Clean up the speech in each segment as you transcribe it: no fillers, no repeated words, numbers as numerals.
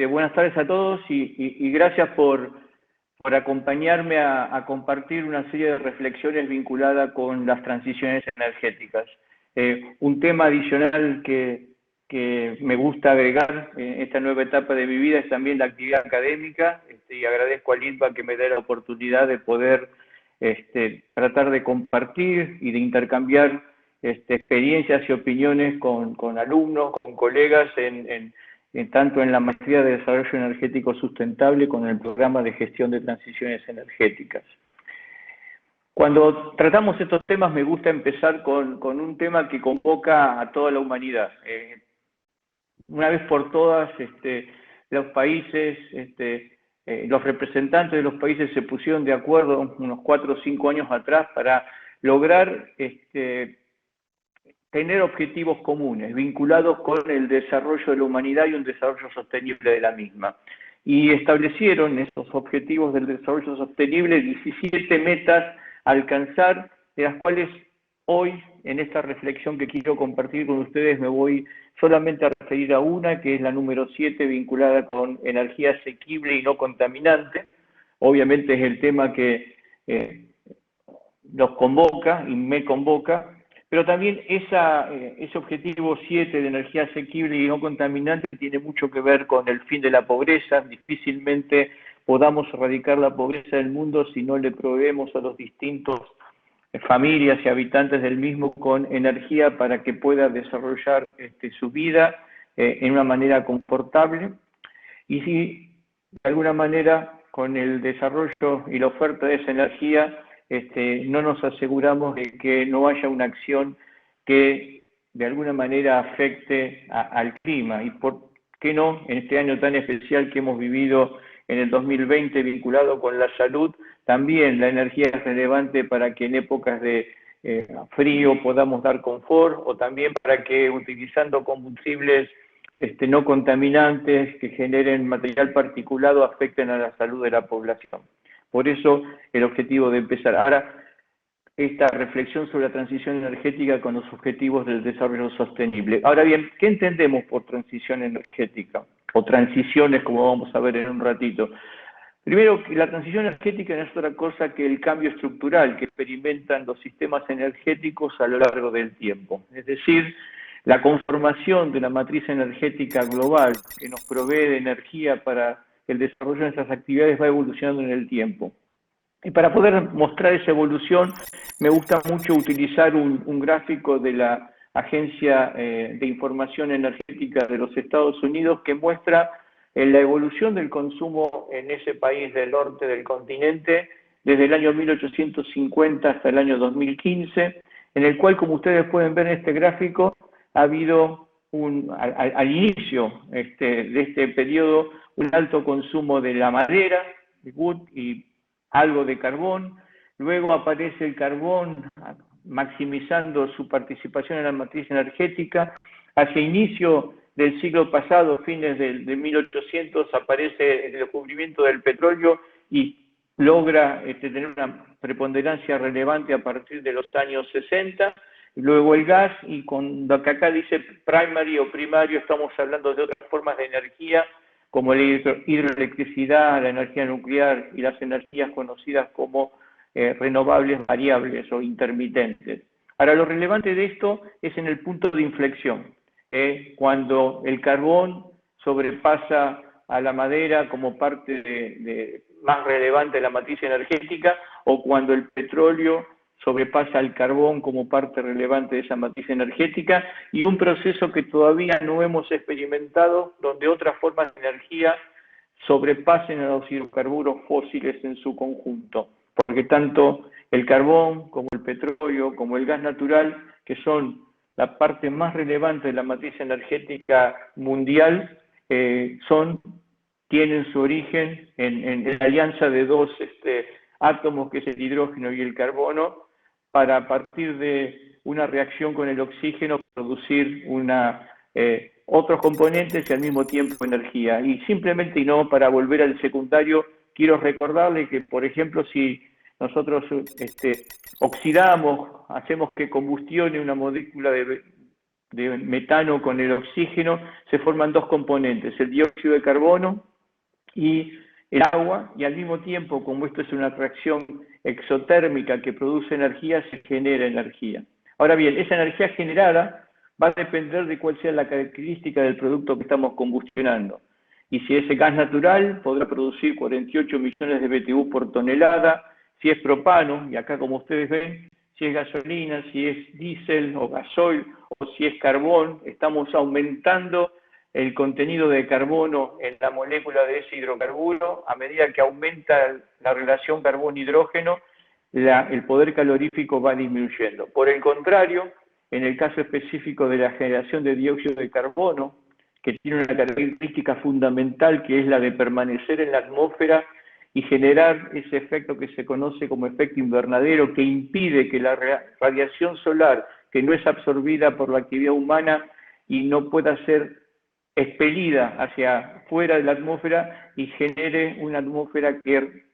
Buenas tardes a todos y gracias por acompañarme a compartir una serie de reflexiones vinculadas con las transiciones energéticas. Un tema adicional que me gusta agregar en esta nueva etapa de mi vida es también la actividad académica, y agradezco al INPA que me dé la oportunidad de poder tratar de compartir y de intercambiar experiencias y opiniones con alumnos, con colegas tanto en la maestría de desarrollo energético sustentable como en el programa de gestión de transiciones energéticas. Cuando tratamos estos temas me gusta empezar con un tema que convoca a toda la humanidad. Una vez por todas, los países, los representantes de los países se pusieron de acuerdo unos 4 o 5 años atrás para lograr tener objetivos comunes vinculados con el desarrollo de la humanidad y un desarrollo sostenible de la misma. Y establecieron esos objetivos del desarrollo sostenible 17 metas a alcanzar, de las cuales hoy, en esta reflexión que quiero compartir con ustedes, me voy solamente a referir a una, que es la número 7, vinculada con energía asequible y no contaminante. Obviamente es el tema que los convoca y me convoca, pero también ese objetivo 7 de energía asequible y no contaminante tiene mucho que ver con el fin de la pobreza. Difícilmente podamos erradicar la pobreza del mundo si no le proveemos a los distintos familias y habitantes del mismo con energía para que pueda desarrollar su vida en una manera confortable. Y si de alguna manera con el desarrollo y la oferta de esa energía no nos aseguramos de que no haya una acción que de alguna manera afecte al clima. Y por qué no, en este año tan especial que hemos vivido en el 2020 vinculado con la salud, también la energía es relevante para que en épocas de frío podamos dar confort, o también para que utilizando combustibles no contaminantes que generen material particulado afecten a la salud de la población. Por eso el objetivo de empezar ahora esta reflexión sobre la transición energética con los objetivos del desarrollo sostenible. Ahora bien, ¿qué entendemos por transición energética? O transiciones, como vamos a ver en un ratito. Primero, que la transición energética no es otra cosa que el cambio estructural que experimentan los sistemas energéticos a lo largo del tiempo. Es decir, la conformación de la matriz energética global que nos provee de energía para el desarrollo de nuestras actividades va evolucionando en el tiempo. Y para poder mostrar esa evolución, me gusta mucho utilizar un gráfico de la Agencia de Información Energética de los Estados Unidos que muestra la evolución del consumo en ese país del norte del continente desde el año 1850 hasta el año 2015, en el cual, como ustedes pueden ver en este gráfico, ha habido al inicio de este periodo un alto consumo de la madera, de wood, y algo de carbón. Luego aparece el carbón maximizando su participación en la matriz energética. Hacia inicio del siglo pasado, fines de 1800, aparece el descubrimiento del petróleo y logra tener una preponderancia relevante a partir de los años 60. Luego el gas, y con lo que acá dice primary o primario, estamos hablando de otras formas de energía, como la hidroelectricidad, la energía nuclear y las energías conocidas como renovables variables o intermitentes. Ahora, lo relevante de esto es en el punto de inflexión, cuando el carbón sobrepasa a la madera como parte más relevante de la matriz energética, o cuando el petróleo sobrepasa al carbón como parte relevante de esa matriz energética, y un proceso que todavía no hemos experimentado, donde otras formas de energía sobrepasen a los hidrocarburos fósiles en su conjunto, porque tanto el carbón como el petróleo como el gas natural, que son la parte más relevante de la matriz energética mundial, tienen su origen en la alianza de dos átomos, que es el hidrógeno y el carbono, para a partir de una reacción con el oxígeno producir otros componentes y al mismo tiempo energía. Y simplemente, y no para volver al secundario, quiero recordarle que, por ejemplo, si nosotros oxidamos, hacemos que combustione una molécula de metano con el oxígeno, se forman dos componentes, el dióxido de carbono y el agua, y al mismo tiempo, como esto es una reacción exotérmica que produce energía, se genera energía. Ahora bien, esa energía generada va a depender de cuál sea la característica del producto que estamos combustionando. Y si es gas natural, podrá producir 48 millones de BTU por tonelada. Si es propano, y acá como ustedes ven, si es gasolina, si es diésel o gasoil, o si es carbón, estamos aumentando el contenido de carbono en la molécula de ese hidrocarburo. A medida que aumenta la relación carbón-hidrógeno, el poder calorífico va disminuyendo. Por el contrario, en el caso específico de la generación de dióxido de carbono, que tiene una característica fundamental que es la de permanecer en la atmósfera y generar ese efecto que se conoce como efecto invernadero, que impide que la radiación solar, que no es absorbida por la actividad humana y no pueda ser expelida hacia fuera de la atmósfera y genere una atmósfera que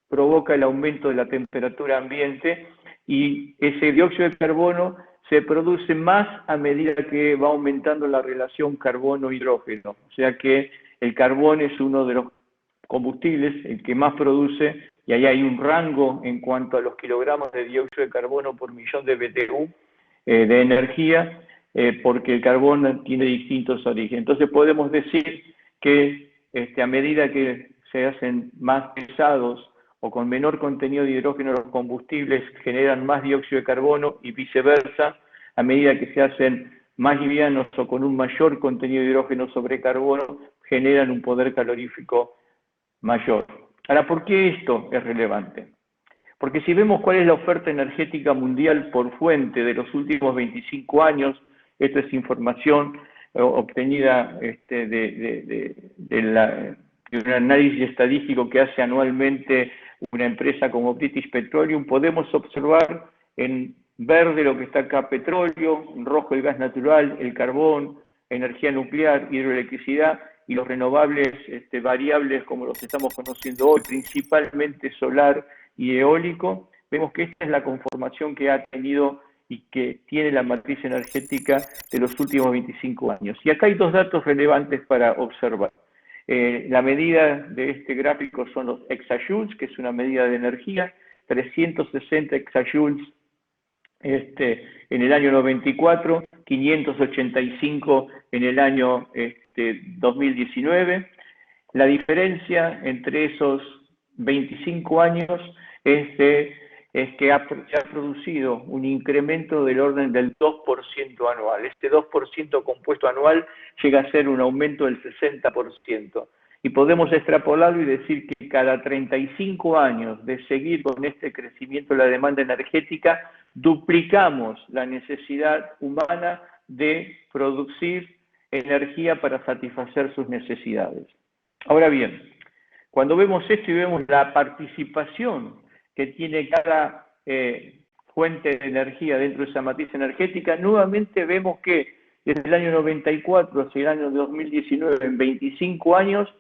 provoca el aumento de la temperatura ambiente, y ese dióxido de carbono se produce más a medida que va aumentando la relación carbono-hidrógeno. O sea que el carbón es uno de los combustibles, el que más produce, y ahí hay un rango en cuanto a los kilogramos de dióxido de carbono por millón de BTU de energía, porque el carbón tiene distintos orígenes. Entonces podemos decir que a medida que se hacen más pesados o con menor contenido de hidrógeno los combustibles, generan más dióxido de carbono, y viceversa, a medida que se hacen más livianos o con un mayor contenido de hidrógeno sobre carbono, generan un poder calorífico mayor. Ahora, ¿por qué esto es relevante? Porque si vemos cuál es la oferta energética mundial por fuente de los últimos 25 años, esto es información obtenida de un análisis estadístico que hace anualmente una empresa como British Petroleum, podemos observar en verde lo que está acá: petróleo, en rojo el gas natural, el carbón, energía nuclear, hidroelectricidad, y los renovables variables como los estamos conociendo hoy, principalmente solar y eólico. Vemos que esta es la conformación que ha tenido y que tiene la matriz energética de los últimos 25 años. Y acá hay dos datos relevantes para observar. La medida de este gráfico son los exajoules, que es una medida de energía, 360 exajoules en el año 94, 585 en el año 2019. La diferencia entre esos 25 años es que se ha producido un incremento del orden del 2% anual. Este 2% compuesto anual llega a ser un aumento del 60%. Y podemos extrapolarlo y decir que cada 35 años de seguir con este crecimiento de la demanda energética, duplicamos la necesidad humana de producir energía para satisfacer sus necesidades. Ahora bien, cuando vemos esto y vemos la participación que tiene cada fuente de energía dentro de esa matriz energética, nuevamente vemos que desde el año 94 hacia el año 2019, en 25 años,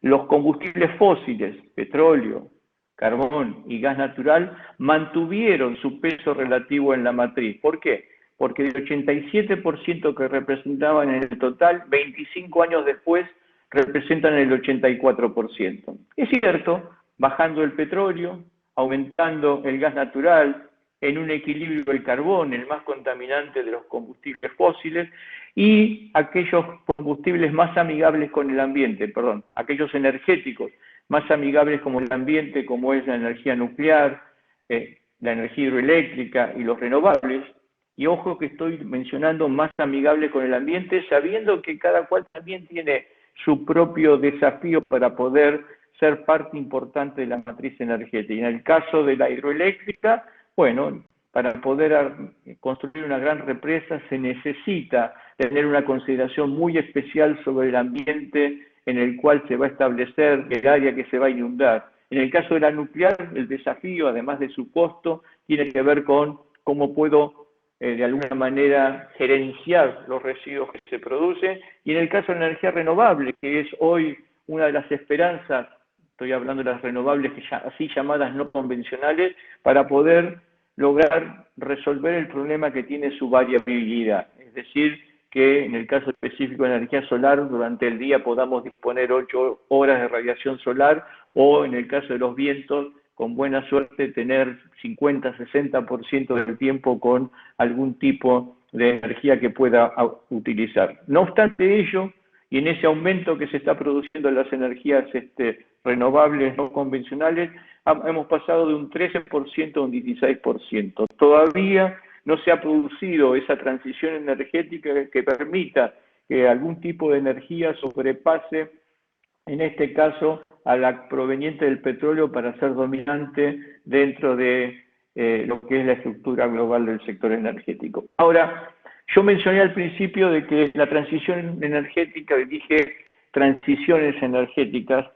los combustibles fósiles, petróleo, carbón y gas natural, mantuvieron su peso relativo en la matriz. ¿Por qué? Porque del 87% que representaban en el total, 25 años después representan el 84%. Es cierto, bajando el petróleo, aumentando el gas natural, en un equilibrio el carbón, el más contaminante de los combustibles fósiles, y aquellos combustibles más amigables con el ambiente, aquellos energéticos más amigables con el ambiente, como es la energía nuclear, la energía hidroeléctrica y los renovables. Y ojo que estoy mencionando más amigables con el ambiente, sabiendo que cada cual también tiene su propio desafío para poder ser parte importante de la matriz energética. Y en el caso de la hidroeléctrica, bueno, para poder construir una gran represa se necesita tener una consideración muy especial sobre el ambiente en el cual se va a establecer el área que se va a inundar. En el caso de la nuclear, el desafío, además de su costo, tiene que ver con cómo puedo de alguna manera gerenciar los residuos que se producen, y en el caso de la energía renovable, que es hoy una de las esperanzas, estoy hablando de las renovables así llamadas no convencionales, para poder lograr resolver el problema que tiene su variabilidad. Es decir, que en el caso específico de energía solar, durante el día podamos disponer 8 horas de radiación solar, o en el caso de los vientos, con buena suerte, tener 50-60% del tiempo con algún tipo de energía que pueda utilizar. No obstante ello, y en ese aumento que se está produciendo en las energías renovables no convencionales, hemos pasado de un 13% a un 16%. Todavía no se ha producido esa transición energética que permita que algún tipo de energía sobrepase, en este caso, a la proveniente del petróleo para ser dominante dentro de lo que es la estructura global del sector energético. Ahora, yo mencioné al principio de que la transición energética, dije transiciones energéticas.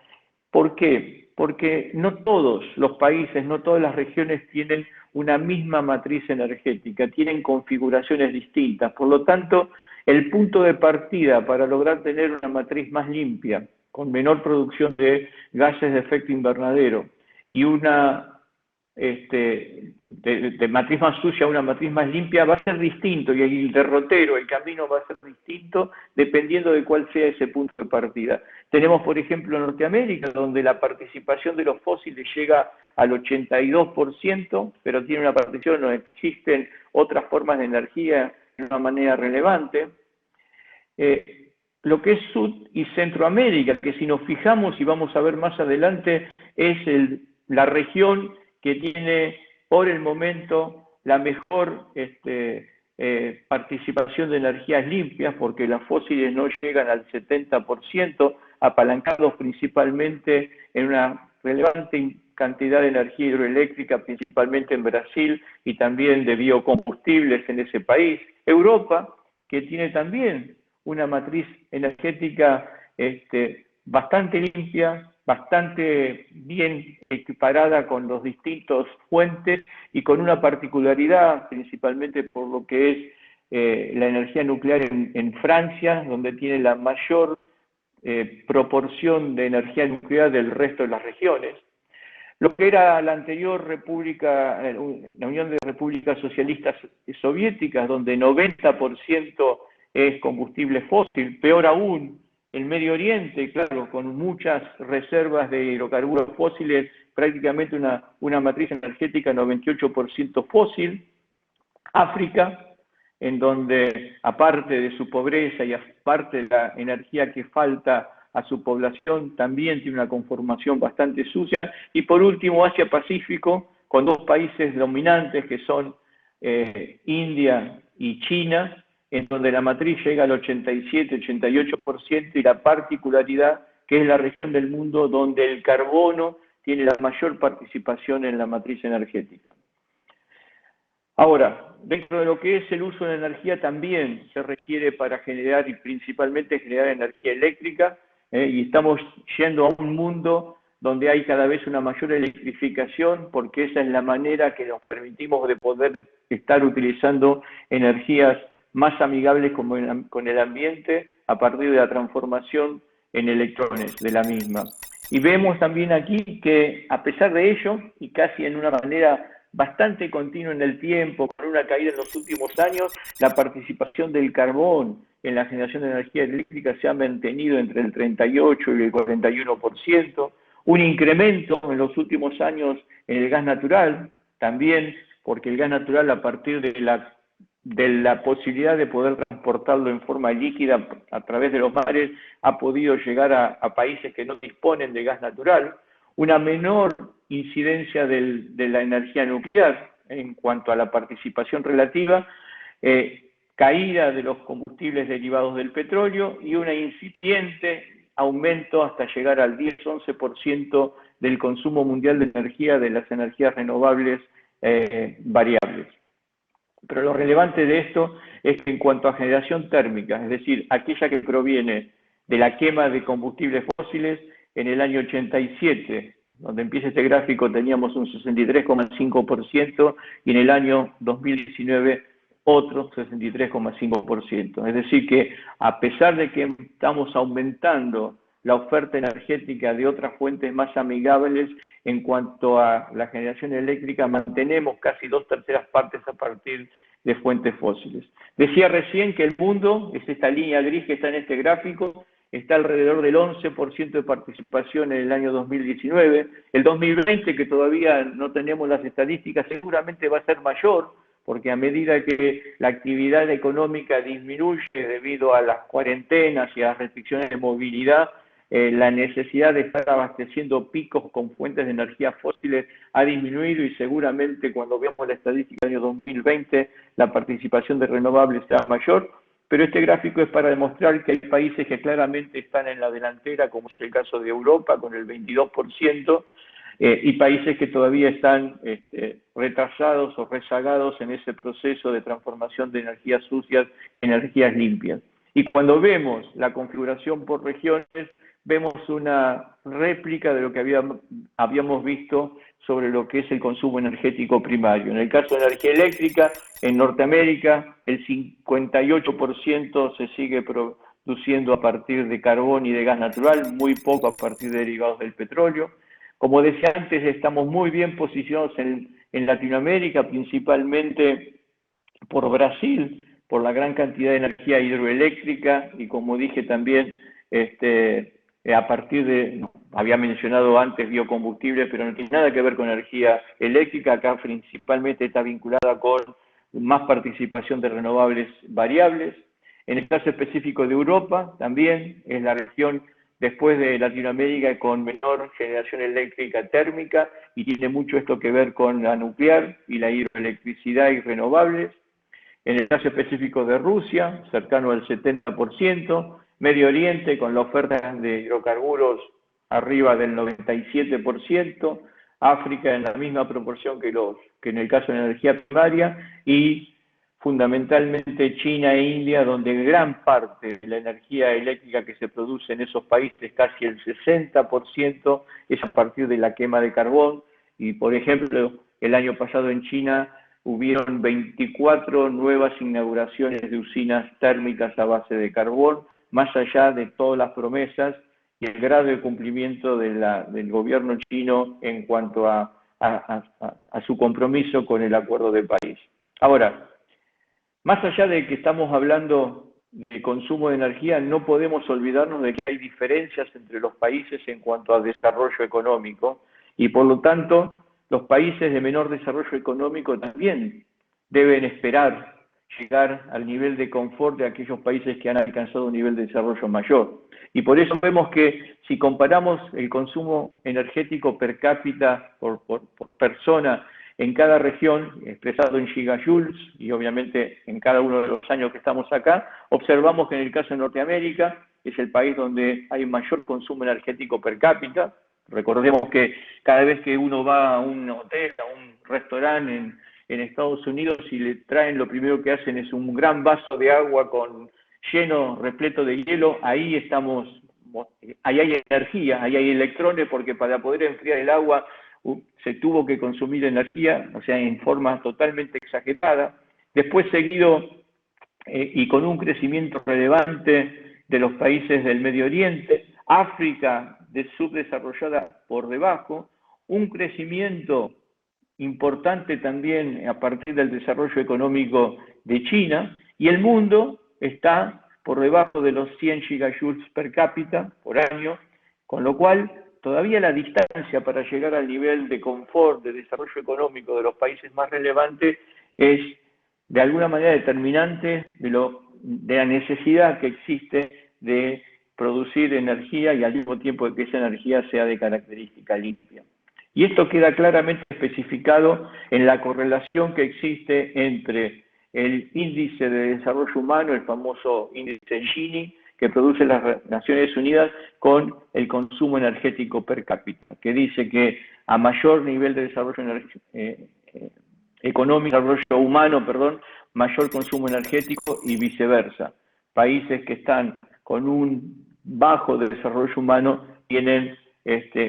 ¿Por qué? Porque no todos los países, no todas las regiones tienen una misma matriz energética, tienen configuraciones distintas. Por lo tanto, el punto de partida para lograr tener una matriz más limpia, con menor producción de gases de efecto invernadero y una de matriz más sucia a una matriz más limpia, va a ser distinto, y el derrotero, el camino va a ser distinto dependiendo de cuál sea ese punto de partida. Tenemos, por ejemplo, Norteamérica, donde la participación de los fósiles llega al 82%, pero tiene una participación, no existen otras formas de energía de una manera relevante. Lo que es Sud y Centroamérica, que si nos fijamos y vamos a ver más adelante, es la región que tiene por el momento la mejor participación de energías limpias, porque las fósiles no llegan al 70%, apalancados principalmente en una relevante cantidad de energía hidroeléctrica, principalmente en Brasil, y también de biocombustibles en ese país. Europa, que tiene también una matriz energética bastante limpia, bastante bien equiparada con los distintos fuentes y con una particularidad, principalmente por lo que es la energía nuclear en Francia, donde tiene la mayor proporción de energía nuclear del resto de las regiones. Lo que era la anterior república, la Unión de Repúblicas Socialistas Soviéticas, donde 90% es combustible fósil, peor aún, el Medio Oriente, claro, con muchas reservas de hidrocarburos fósiles, prácticamente una matriz energética 98% fósil. África, en donde aparte de su pobreza y aparte de la energía que falta a su población, también tiene una conformación bastante sucia. Y por último, Asia-Pacífico, con dos países dominantes que son India y China, en donde la matriz llega al 87-88%, y la particularidad que es la región del mundo donde el carbono tiene la mayor participación en la matriz energética. Ahora, dentro de lo que es el uso de energía también se requiere para generar y principalmente generar energía eléctrica, y estamos yendo a un mundo donde hay cada vez una mayor electrificación, porque esa es la manera que nos permitimos de poder estar utilizando energías más amigables con el ambiente a partir de la transformación en electrones de la misma. Y vemos también aquí que a pesar de ello, y casi en una manera bastante continua en el tiempo, con una caída en los últimos años, la participación del carbón en la generación de energía eléctrica se ha mantenido entre el 38 y el 41%, un incremento en los últimos años en el gas natural, también porque el gas natural, a partir de la posibilidad de poder transportarlo en forma líquida a través de los mares, ha podido llegar a países que no disponen de gas natural, una menor incidencia de la energía nuclear en cuanto a la participación relativa, caída de los combustibles derivados del petróleo y una incipiente aumento hasta llegar al 10-11% del consumo mundial de energía de las energías renovables variables. Pero lo relevante de esto es que en cuanto a generación térmica, es decir, aquella que proviene de la quema de combustibles fósiles, en el año 87, donde empieza este gráfico, teníamos un 63,5% y en el año 2019 otro 63,5%. Es decir que a pesar de que estamos aumentando la oferta energética de otras fuentes más amigables en cuanto a la generación eléctrica, mantenemos casi 2/3 partes a partir de fuentes fósiles. Decía recién que el mundo, es esta línea gris que está en este gráfico, está alrededor del 11% de participación en el año 2019. El 2020, que todavía no tenemos las estadísticas, seguramente va a ser mayor, porque a medida que la actividad económica disminuye debido a las cuarentenas y a las restricciones de movilidad, la necesidad de estar abasteciendo picos con fuentes de energía fósiles ha disminuido y seguramente cuando veamos la estadística del año 2020 la participación de renovables será mayor, pero este gráfico es para demostrar que hay países que claramente están en la delantera, como es el caso de Europa con el 22%, y países que todavía están retrasados o rezagados en ese proceso de transformación de energías sucias en energías limpias. Y cuando vemos la configuración por regiones, vemos una réplica de lo que habíamos visto sobre lo que es el consumo energético primario. En el caso de energía eléctrica, en Norteamérica, el 58% se sigue produciendo a partir de carbón y de gas natural, muy poco a partir de derivados del petróleo. Como decía antes, estamos muy bien posicionados en Latinoamérica, principalmente por Brasil, por la gran cantidad de energía hidroeléctrica y como dije también, a partir de, había mencionado antes biocombustibles, pero no tiene nada que ver con energía eléctrica, acá principalmente está vinculada con más participación de renovables variables. En el caso específico de Europa, también es la región después de Latinoamérica con menor generación eléctrica térmica y tiene mucho esto que ver con la nuclear y la hidroelectricidad y renovables. En el caso específico de Rusia, cercano al 70%, Medio Oriente con la oferta de hidrocarburos arriba del 97%, África en la misma proporción que en el caso de la energía primaria y fundamentalmente China e India, donde gran parte de la energía eléctrica que se produce en esos países, casi el 60%, es a partir de la quema de carbón. Y, por ejemplo, el año pasado en China hubieron 24 nuevas inauguraciones de usinas térmicas a base de carbón, más allá de todas las promesas y el grado de cumplimiento del gobierno chino en cuanto a su compromiso con el Acuerdo de París. Ahora, más allá de que estamos hablando de consumo de energía, no podemos olvidarnos de que hay diferencias entre los países en cuanto a desarrollo económico y por lo tanto los países de menor desarrollo económico también deben esperar llegar al nivel de confort de aquellos países que han alcanzado un nivel de desarrollo mayor. Y por eso vemos que si comparamos el consumo energético per cápita por persona en cada región, expresado en gigajoules, y obviamente en cada uno de los años que estamos acá, observamos que en el caso de Norteamérica es el país donde hay mayor consumo energético per cápita. Recordemos que cada vez que uno va a un hotel, a un restaurante en Estados Unidos y le traen, lo primero que hacen es un gran vaso de agua lleno, repleto de hielo, ahí hay energía, ahí hay electrones, porque para poder enfriar el agua se tuvo que consumir energía, o sea, en forma totalmente exagerada. Después seguido, y con un crecimiento relevante de los países del Medio Oriente, África subdesarrollada por debajo, un crecimiento importante también a partir del desarrollo económico de China, y el mundo está por debajo de los 100 gigajoules per cápita por año, con lo cual todavía la distancia para llegar al nivel de confort, de desarrollo económico de los países más relevantes es de alguna manera determinante de la necesidad que existe de producir energía y al mismo tiempo que esa energía sea de característica limpia. Y esto queda claramente especificado en la correlación que existe entre el índice de desarrollo humano, el famoso índice Gini, que produce las Naciones Unidas, con el consumo energético per cápita, que dice que a mayor nivel de desarrollo económico, desarrollo humano, mayor consumo energético y viceversa. Países que están con un bajo desarrollo humano tienen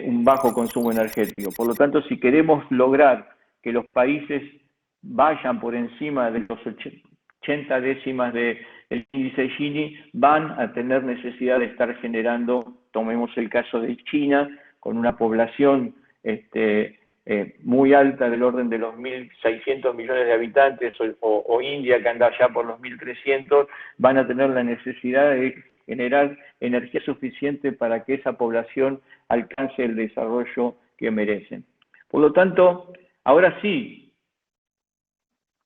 un bajo consumo energético. Por lo tanto, si queremos lograr que los países vayan por encima de los 80 décimas del índice Gini, van a tener necesidad de estar generando, tomemos el caso de China, con una población muy alta, del orden de los 1.600 millones de habitantes, o India, que anda ya por los 1.300, van a tener la necesidad de generar energía suficiente para que esa población alcance el desarrollo que merecen. Por lo tanto, ahora sí,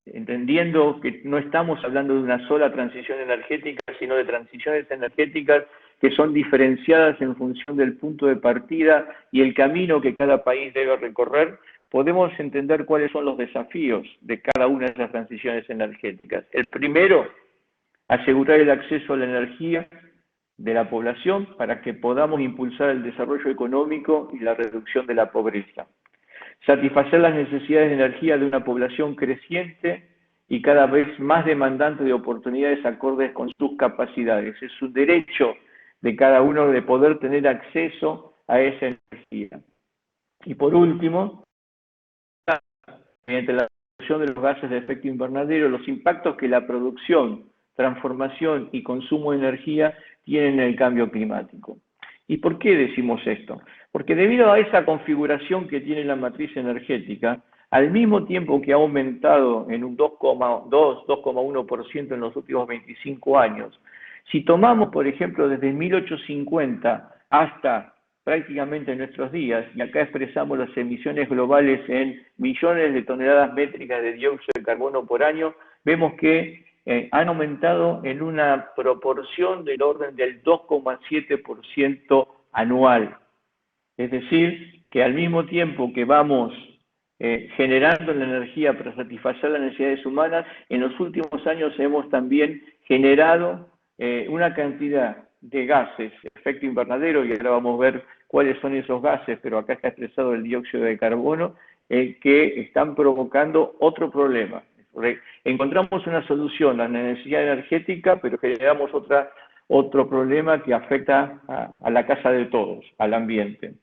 entendiendo que no estamos hablando de una sola transición energética, sino de transiciones energéticas que son diferenciadas en función del punto de partida y el camino que cada país debe recorrer, podemos entender cuáles son los desafíos de cada una de esas transiciones energéticas. El primero, asegurar el acceso a la energía de la población para que podamos impulsar el desarrollo económico y la reducción de la pobreza. Satisfacer las necesidades de energía de una población creciente y cada vez más demandante de oportunidades acordes con sus capacidades. Es un derecho de cada uno de poder tener acceso a esa energía. Y por último, mediante la reducción de los gases de efecto invernadero, los impactos que la producción, transformación y consumo de energía tienen en el cambio climático. ¿Y por qué decimos esto? Porque debido a esa configuración que tiene la matriz energética, al mismo tiempo que ha aumentado en un 2,1% en los últimos 25 años, si tomamos, por ejemplo, desde 1850 hasta prácticamente nuestros días, y acá expresamos las emisiones globales en millones de toneladas métricas de dióxido de carbono por año, vemos que han aumentado en una proporción del orden del 2,7% anual. Es decir, que al mismo tiempo que vamos generando la energía para satisfacer las necesidades humanas, en los últimos años hemos también generado una cantidad de gases, efecto invernadero, y ahora vamos a ver cuáles son esos gases, pero acá está expresado el dióxido de carbono, que están provocando otro problema. Encontramos una solución a la necesidad energética, pero generamos otro problema que afecta a la casa de todos, al ambiente.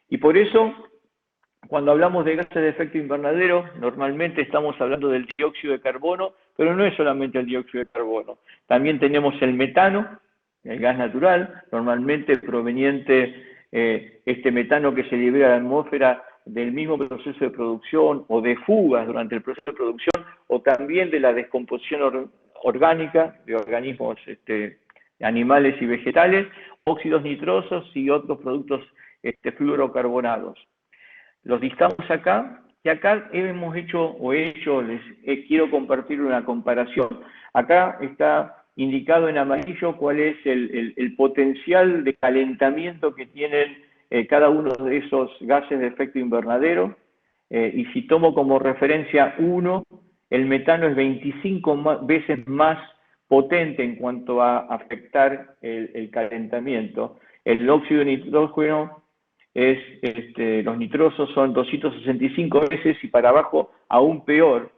Y por eso, cuando hablamos de gases de efecto invernadero, normalmente estamos hablando del dióxido de carbono, pero no es solamente el dióxido de carbono. También tenemos el metano, el gas natural, normalmente proveniente, este metano que se libera a la atmósfera del mismo proceso de producción o de fugas durante el proceso de producción, o también de la descomposición orgánica de organismos animales y vegetales, óxidos nitrosos y otros productos fluorocarbonados. Los listamos acá, y acá hemos hecho, quiero compartir una comparación. Acá está indicado en amarillo cuál es el potencial de calentamiento que tienen cada uno de esos gases de efecto invernadero, y si tomo como referencia uno, el metano es 25 veces más potente en cuanto a afectar el calentamiento. El óxido de nitrógeno los nitrosos son 265 veces y para abajo aún peor.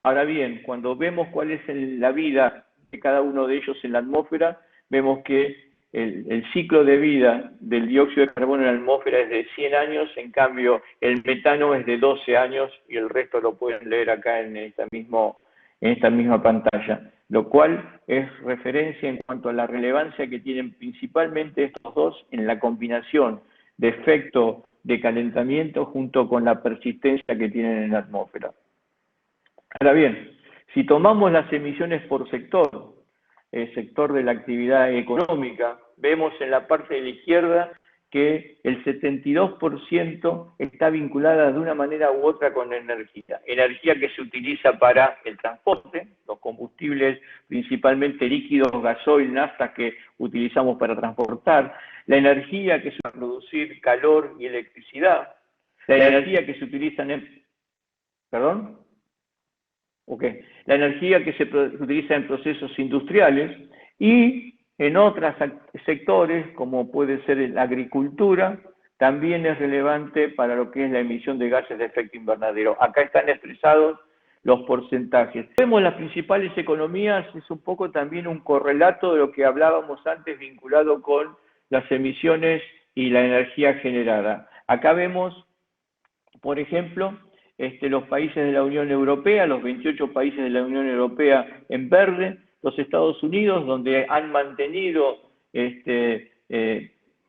Ahora bien, cuando vemos cuál es la vida de cada uno de ellos en la atmósfera, vemos que el ciclo de vida del dióxido de carbono en la atmósfera es de 100 años, en cambio el metano es de 12 años, y el resto lo pueden leer acá en esta misma pantalla, lo cual es referencia en cuanto a la relevancia que tienen principalmente estos dos en la combinación de efecto de calentamiento junto con la persistencia que tienen en la atmósfera. Ahora bien, si tomamos las emisiones por sector, el sector de la actividad económica, vemos en la parte de la izquierda que el 72% está vinculada de una manera u otra con la energía que se utiliza para el transporte, los combustibles principalmente líquidos, gasoil, nafta que utilizamos para transportar, la energía que se usa para producir calor y electricidad, la energía que se utiliza ¿Perdón? Ok. La energía que se utiliza en procesos industriales y en otros sectores, como puede ser la agricultura, también es relevante para lo que es la emisión de gases de efecto invernadero. Acá están expresados los porcentajes. Vemos las principales economías, es un poco también un correlato de lo que hablábamos antes vinculado con las emisiones y la energía generada. Acá vemos, por ejemplo, los países de la Unión Europea, los 28 países de la Unión Europea en verde, los Estados Unidos, donde han mantenido el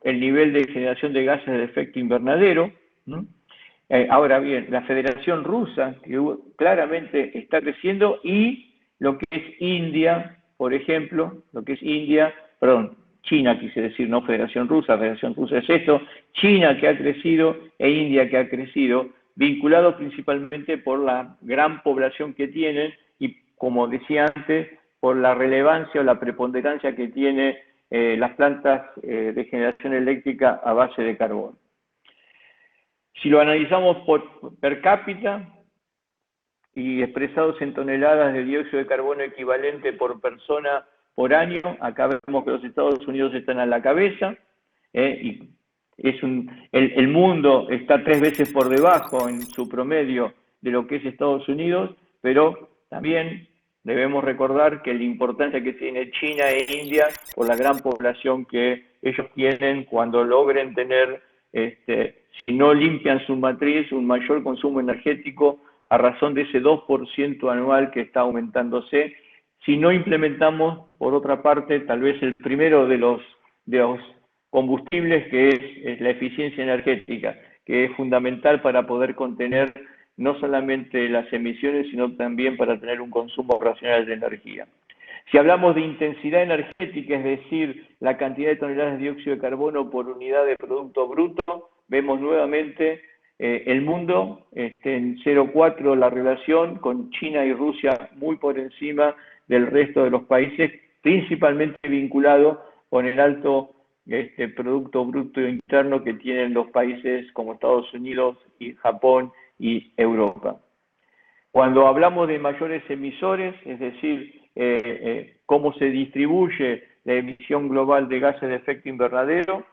nivel de generación de gases de efecto invernadero, ¿no? Ahora bien, la Federación Rusa, que claramente está creciendo, y lo que es India, por ejemplo, China quise decir, no Federación Rusa es esto, China que ha crecido e India que ha crecido, vinculados principalmente por la gran población que tienen y, como decía antes, por la relevancia o la preponderancia que tiene las plantas de generación eléctrica a base de carbón. Si lo analizamos per cápita y expresados en toneladas de dióxido de carbono equivalente por persona por año, acá vemos que los Estados Unidos están a la cabeza, y el mundo está 3 veces por debajo en su promedio de lo que es Estados Unidos, pero también debemos recordar que la importancia que tiene China e India por la gran población que ellos tienen cuando logren tener, si no limpian su matriz, un mayor consumo energético a razón de ese 2% anual que está aumentándose. Si no implementamos, por otra parte, tal vez el primero de los combustibles, que es la eficiencia energética, que es fundamental para poder contener no solamente las emisiones, sino también para tener un consumo racional de energía. Si hablamos de intensidad energética, es decir, la cantidad de toneladas de dióxido de carbono por unidad de producto bruto, vemos nuevamente el mundo en 0,4 la relación, con China y Rusia muy por encima del resto de los países, principalmente vinculado con el alto Producto Bruto Interno que tienen los países como Estados Unidos y Japón y Europa. Cuando hablamos de mayores emisores, es decir, cómo se distribuye la emisión global de gases de efecto invernadero,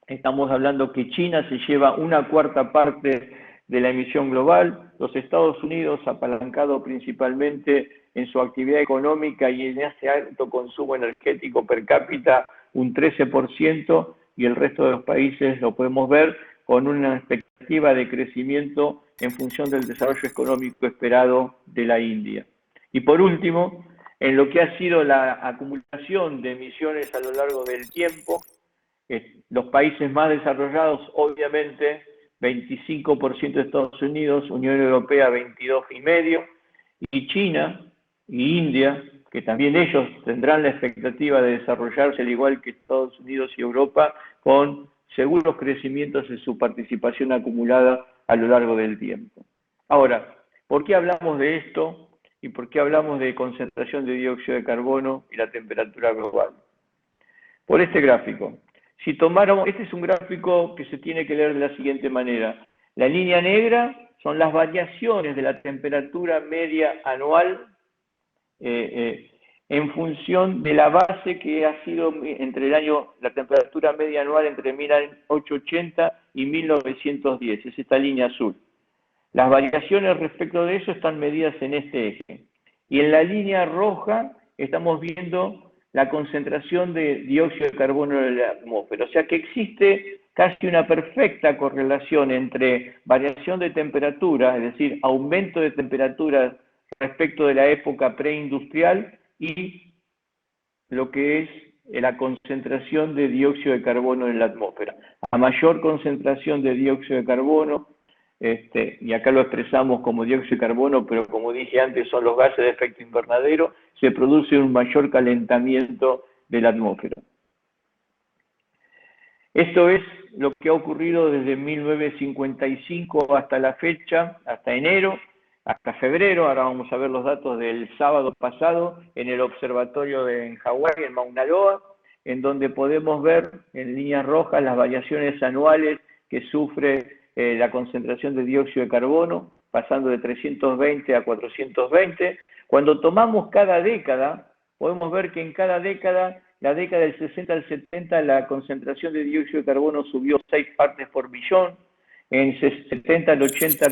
estamos hablando que China se lleva 1/4 parte de la emisión global, los Estados Unidos, apalancado principalmente en su actividad económica y en ese alto consumo energético per cápita, un 13%, y el resto de los países lo podemos ver con una expectativa de crecimiento en función del desarrollo económico esperado de la India. Y por último, en lo que ha sido la acumulación de emisiones a lo largo del tiempo, los países más desarrollados, obviamente, 25% de Estados Unidos, Unión Europea 22,5%, y China y India, que también ellos tendrán la expectativa de desarrollarse al igual que Estados Unidos y Europa, con seguros crecimientos en su participación acumulada a lo largo del tiempo. Ahora, ¿por qué hablamos de esto y por qué hablamos de concentración de dióxido de carbono y la temperatura global? Por este gráfico. Si tomáramos, este es un gráfico que se tiene que leer de la siguiente manera. La línea negra son las variaciones de la temperatura media anual en función de la base que ha sido la temperatura media anual entre 1880 y 1910, es esta línea azul. Las variaciones respecto de eso están medidas en este eje. Y en la línea roja estamos viendo la concentración de dióxido de carbono en la atmósfera. O sea que existe casi una perfecta correlación entre variación de temperatura, es decir, aumento de temperatura respecto de la época preindustrial, y lo que es la concentración de dióxido de carbono en la atmósfera. A mayor concentración de dióxido de carbono, y acá lo expresamos como dióxido de carbono, pero como dije antes son los gases de efecto invernadero, se produce un mayor calentamiento de la atmósfera. Esto es lo que ha ocurrido desde 1955 hasta la fecha, hasta enero, hasta febrero. Ahora vamos a ver los datos del sábado pasado en el observatorio en Hawái, en Mauna Loa, en donde podemos ver en líneas rojas las variaciones anuales que sufre la concentración de dióxido de carbono, pasando de 320 a 420. Cuando tomamos cada década, podemos ver que en cada década, la década del 60 al 70, la concentración de dióxido de carbono subió 6 partes por billón, en 70 al 80,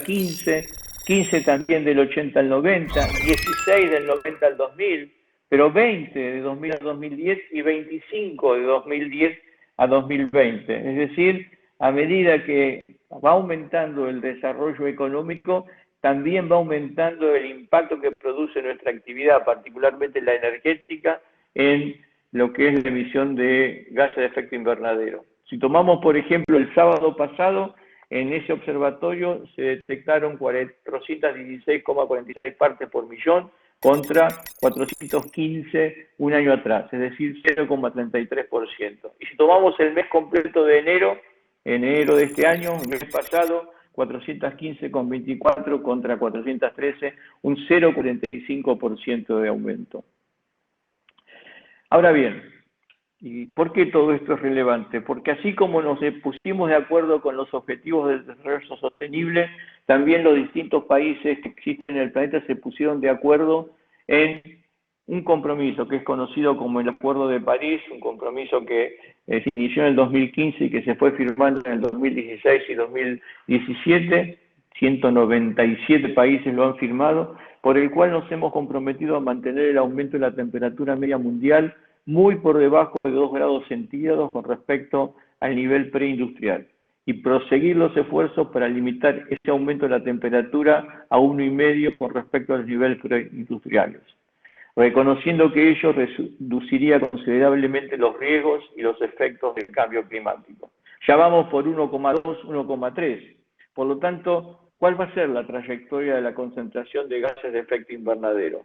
15 también del 80 al 90, 16 del 90 al 2000, pero 20 de 2000 a 2010 y 25 de 2010 a 2020. Es decir, a medida que va aumentando el desarrollo económico, también va aumentando el impacto que produce nuestra actividad, particularmente la energética, en lo que es la emisión de gases de efecto invernadero. Si tomamos, por ejemplo, el sábado pasado, en ese observatorio se detectaron 416,46 partes por millón contra 415 un año atrás, es decir, 0,33%. Y si tomamos el mes completo de enero de este año, el mes pasado, 415,24 contra 413, un 0,45% de aumento. Ahora bien, ¿y por qué todo esto es relevante? Porque así como nos pusimos de acuerdo con los objetivos del desarrollo sostenible, también los distintos países que existen en el planeta se pusieron de acuerdo en un compromiso que es conocido como el Acuerdo de París, un compromiso que se inició en el 2015 y que se fue firmando en el 2016 y 2017. 197 países lo han firmado, por el cual nos hemos comprometido a mantener el aumento de la temperatura media mundial muy por debajo de 2 grados centígrados con respecto al nivel preindustrial y proseguir los esfuerzos para limitar ese aumento de la temperatura a 1,5 con respecto a los niveles preindustriales, reconociendo que ello reduciría considerablemente los riesgos y los efectos del cambio climático. Ya vamos por 1,2, 1,3. Por lo tanto, ¿cuál va a ser la trayectoria de la concentración de gases de efecto invernadero?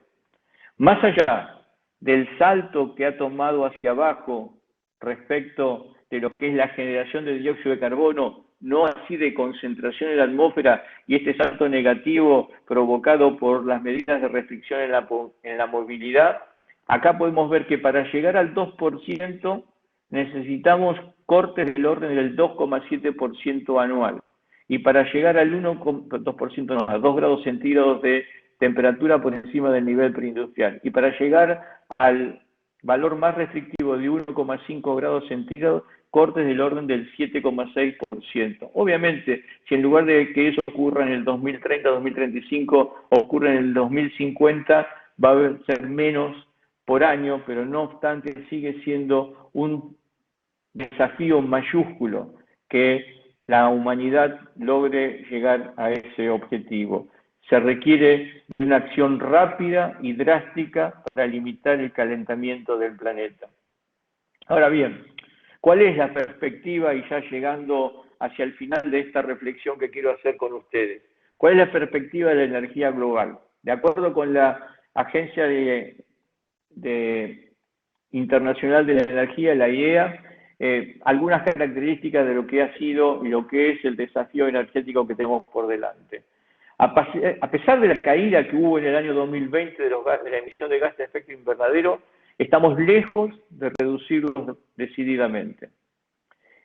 Más allá del salto que ha tomado hacia abajo respecto de lo que es la generación de dióxido de carbono, no así de concentración en la atmósfera, y este salto negativo provocado por las medidas de restricción en la movilidad, acá podemos ver que para llegar al 2% necesitamos cortes del orden del 2,7% anual. Y para llegar al 1,2%, no, a 2 grados centígrados de temperatura por encima del nivel preindustrial. Y para llegar al valor más restrictivo de 1,5 grados centígrados, cortes del orden del 7,6%. Obviamente, si en lugar de que eso ocurra en el 2030, 2035, ocurre en el 2050, va a ser menos por año, pero no obstante sigue siendo un desafío mayúsculo que la humanidad logre llegar a ese objetivo. Se requiere una acción rápida y drástica para limitar el calentamiento del planeta. Ahora bien, ¿cuál es la perspectiva, y ya llegando hacia el final de esta reflexión que quiero hacer con ustedes? ¿Cuál es la perspectiva de la energía global? De acuerdo con la Agencia Internacional de la Energía, la IEA, algunas características de lo que ha sido y lo que es el desafío energético que tenemos por delante. A pesar de la caída que hubo en el año 2020 de la emisión de gases de efecto invernadero, estamos lejos de reducirlos decididamente.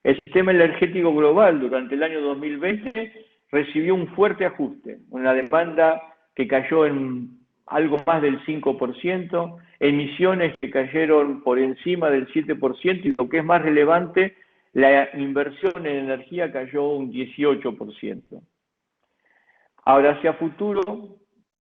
El sistema energético global durante el año 2020 recibió un fuerte ajuste, una demanda que cayó en algo más del 5%, emisiones que cayeron por encima del 7% y lo que es más relevante, la inversión en energía cayó un 18%. Ahora, hacia futuro,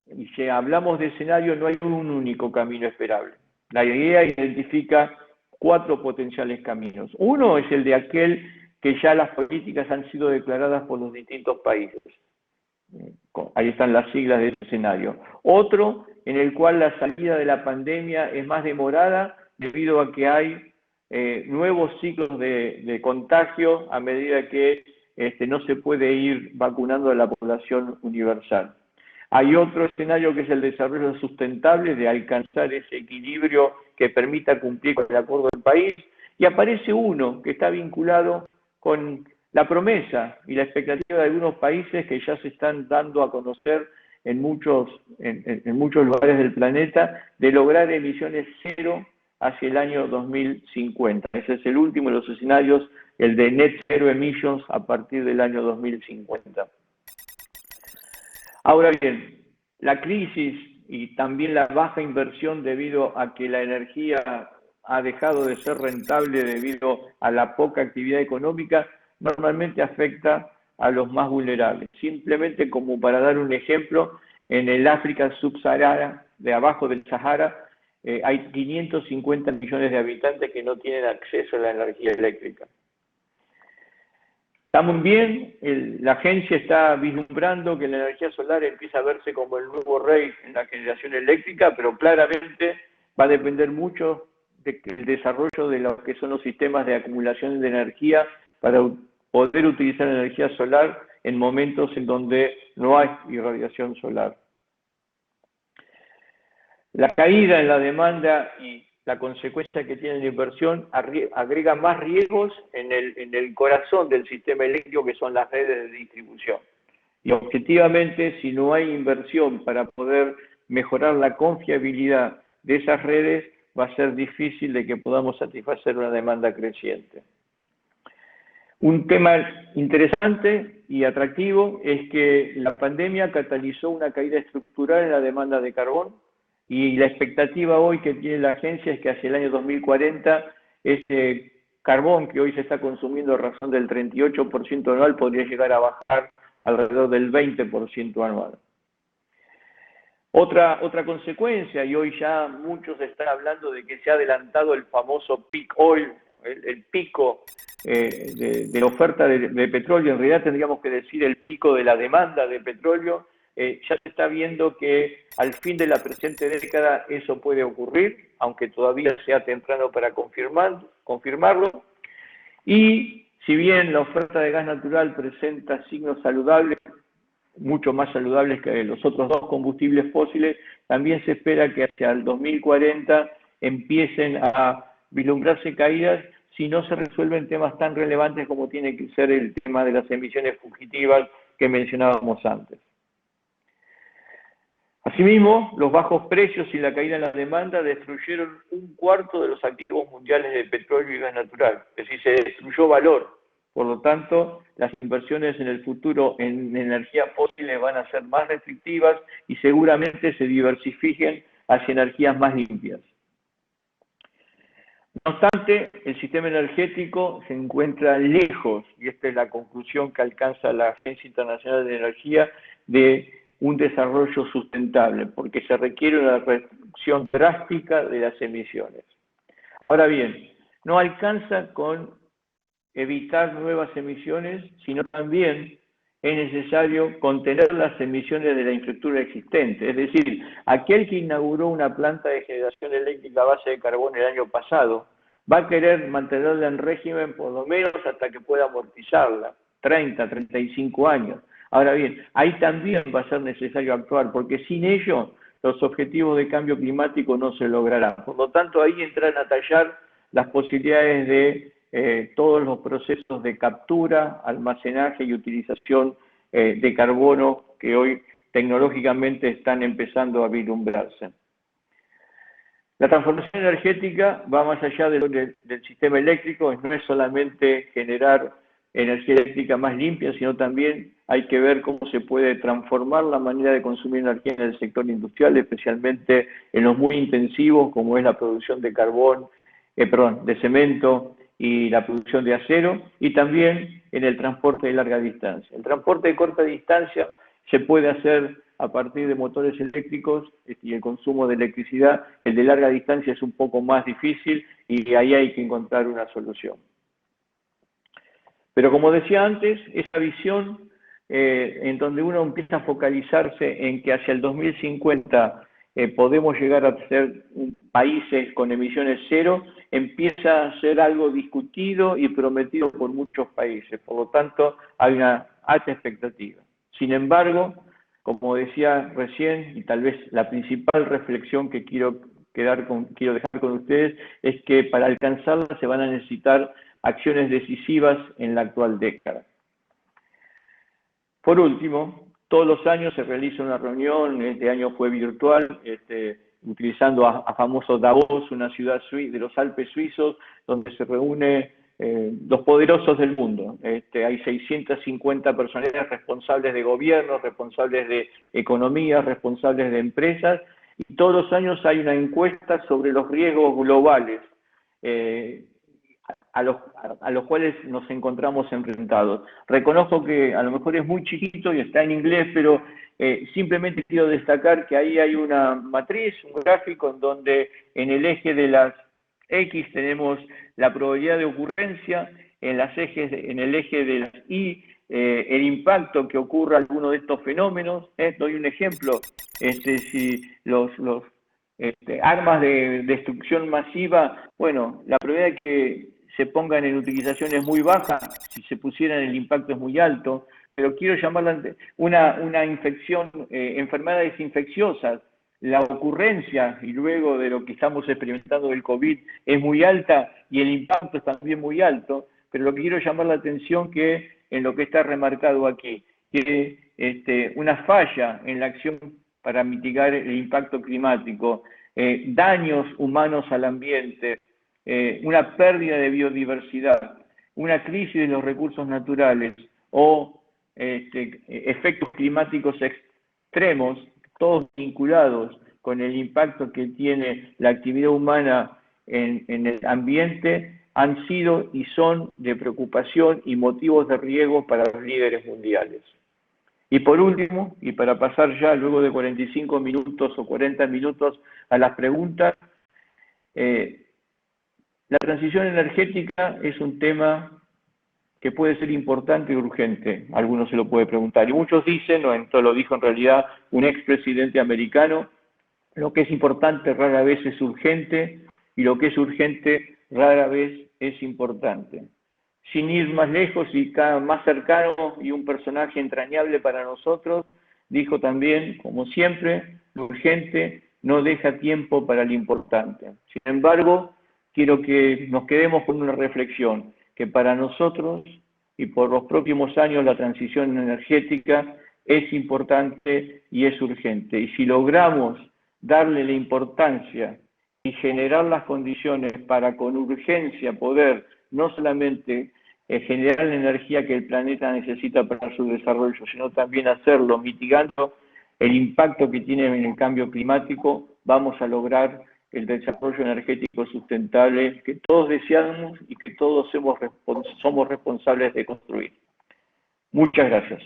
y si hablamos de escenario, no hay un único camino esperable. La IEA identifica 4 potenciales caminos. Uno es el de aquel que ya las políticas han sido declaradas por los distintos países. Ahí están las siglas de ese escenario. Otro, en el cual la salida de la pandemia es más demorada debido a que hay nuevos ciclos de contagio a medida que no se puede ir vacunando a la población universal. Hay otro escenario que es el desarrollo sustentable, de alcanzar ese equilibrio que permita cumplir con el acuerdo del país, y aparece uno que está vinculado con la promesa y la expectativa de algunos países que ya se están dando a conocer en muchos lugares del planeta, de lograr emisiones cero hacia el año 2050. Ese es el último de los escenarios, el de Net Zero Emissions a partir del año 2050. Ahora bien, la crisis y también la baja inversión debido a que la energía ha dejado de ser rentable debido a la poca actividad económica, normalmente afecta a los más vulnerables. Simplemente como para dar un ejemplo, en el África subsahariana, de abajo del Sahara, hay 550 millones de habitantes que no tienen acceso a la energía eléctrica. Estamos bien, la agencia está vislumbrando que la energía solar empieza a verse como el nuevo rey en la generación eléctrica, pero claramente va a depender mucho del desarrollo de lo que son los sistemas de acumulación de energía para poder utilizar la energía solar en momentos en donde no hay irradiación solar. La caída en la demanda y la consecuencia que tiene la inversión agrega más riesgos en el corazón del sistema eléctrico, que son las redes de distribución. Y objetivamente, si no hay inversión para poder mejorar la confiabilidad de esas redes, va a ser difícil de que podamos satisfacer una demanda creciente. Un tema interesante y atractivo es que la pandemia catalizó una caída estructural en la demanda de carbón, y la expectativa hoy que tiene la agencia es que hacia el año 2040 ese carbón que hoy se está consumiendo a razón del 38% anual podría llegar a bajar alrededor del 20% anual. Otra consecuencia, y hoy ya muchos están hablando de que se ha adelantado el famoso peak oil, el pico de la oferta de petróleo, en realidad tendríamos que decir el pico de la demanda de petróleo. Ya se está viendo que al fin de la presente década eso puede ocurrir, aunque todavía sea temprano para confirmarlo. Y si bien la oferta de gas natural presenta signos saludables, mucho más saludables que los otros dos combustibles fósiles, también se espera que hacia el 2040 empiecen a vislumbrarse caídas si no se resuelven temas tan relevantes como tiene que ser el tema de las emisiones fugitivas que mencionábamos antes. Asimismo, los bajos precios y la caída en la demanda destruyeron un cuarto de los activos mundiales de petróleo y gas natural, es decir, se destruyó valor. Por lo tanto, las inversiones en el futuro en energías fósiles van a ser más restrictivas y seguramente se diversifiquen hacia energías más limpias. No obstante, el sistema energético se encuentra lejos, y esta es la conclusión que alcanza la Agencia Internacional de Energía, de un desarrollo sustentable, porque se requiere una reducción drástica de las emisiones. Ahora bien, no alcanza con evitar nuevas emisiones, sino también es necesario contener las emisiones de la infraestructura existente. Es decir, aquel que inauguró una planta de generación eléctrica a base de carbón el año pasado, va a querer mantenerla en régimen por lo menos hasta que pueda amortizarla, 30, 35 años. Ahora bien, ahí también va a ser necesario actuar, porque sin ello los objetivos de cambio climático no se lograrán. Por lo tanto, ahí entran a tallar las posibilidades de todos los procesos de captura, almacenaje y utilización de carbono que hoy tecnológicamente están empezando a vislumbrarse. La transformación energética va más allá del sistema eléctrico, no es solamente generar energía eléctrica más limpia, sino también hay que ver cómo se puede transformar la manera de consumir energía en el sector industrial, especialmente en los muy intensivos, como es la producción de de cemento y la producción de acero, y también en el transporte de larga distancia. El transporte de corta distancia se puede hacer a partir de motores eléctricos y el consumo de electricidad. El de larga distancia es un poco más difícil y ahí hay que encontrar una solución. Pero como decía antes, esa visión en donde uno empieza a focalizarse en que hacia el 2050 podemos llegar a ser países con emisiones cero, empieza a ser algo discutido y prometido por muchos países. Por lo tanto, hay una alta expectativa. Sin embargo, como decía recién, y tal vez la principal reflexión que quiero dejar con ustedes, es que para alcanzarla se van a necesitar acciones decisivas en la actual década. Por último, todos los años se realiza una reunión, este año fue virtual, utilizando a famoso Davos, una ciudad de los Alpes suizos, donde se reúne los poderosos del mundo. Hay 650 personalidades responsables de gobierno, responsables de economía, responsables de empresas, y todos los años hay una encuesta sobre los riesgos globales a los cuales nos encontramos enfrentados. Reconozco que a lo mejor es muy chiquito y está en inglés, pero simplemente quiero destacar que ahí hay una matriz, un gráfico, en donde en el eje de las X tenemos la probabilidad de ocurrencia, en el eje de las Y el impacto que ocurra alguno de estos fenómenos. Doy un ejemplo, si los armas de destrucción masiva, bueno, la probabilidad de que se pongan en utilización es muy baja, si se pusieran el impacto es muy alto, pero quiero llamarla una infección, enfermedades infecciosas. La ocurrencia, y luego de lo que estamos experimentando del COVID, es muy alta y el impacto es también muy alto, pero lo que quiero llamar la atención que en lo que está remarcado aquí, que una falla en la acción para mitigar el impacto climático, daños humanos al ambiente, una pérdida de biodiversidad, una crisis de los recursos naturales o efectos climáticos extremos, todos vinculados con el impacto que tiene la actividad humana en el ambiente, han sido y son de preocupación y motivos de riesgo para los líderes mundiales. Y por último, y para pasar ya luego de 45 minutos o 40 minutos a las preguntas, la transición energética es un tema que puede ser importante y urgente, algunos se lo puede preguntar. Y muchos dicen, o esto lo dijo en realidad un expresidente americano, lo que es importante rara vez es urgente y lo que es urgente rara vez es importante. Sin ir más lejos y cada más cercano y un personaje entrañable para nosotros, dijo también, como siempre, lo urgente no deja tiempo para lo importante. Sin embargo, quiero que nos quedemos con una reflexión, que para nosotros y por los próximos años la transición energética es importante y es urgente. Y si logramos darle la importancia y generar las condiciones para con urgencia poder no solamente generar la energía que el planeta necesita para su desarrollo, sino también hacerlo mitigando el impacto que tiene en el cambio climático, vamos a lograr el desarrollo energético sustentable que todos deseamos y que todos somos responsables de construir. Muchas gracias.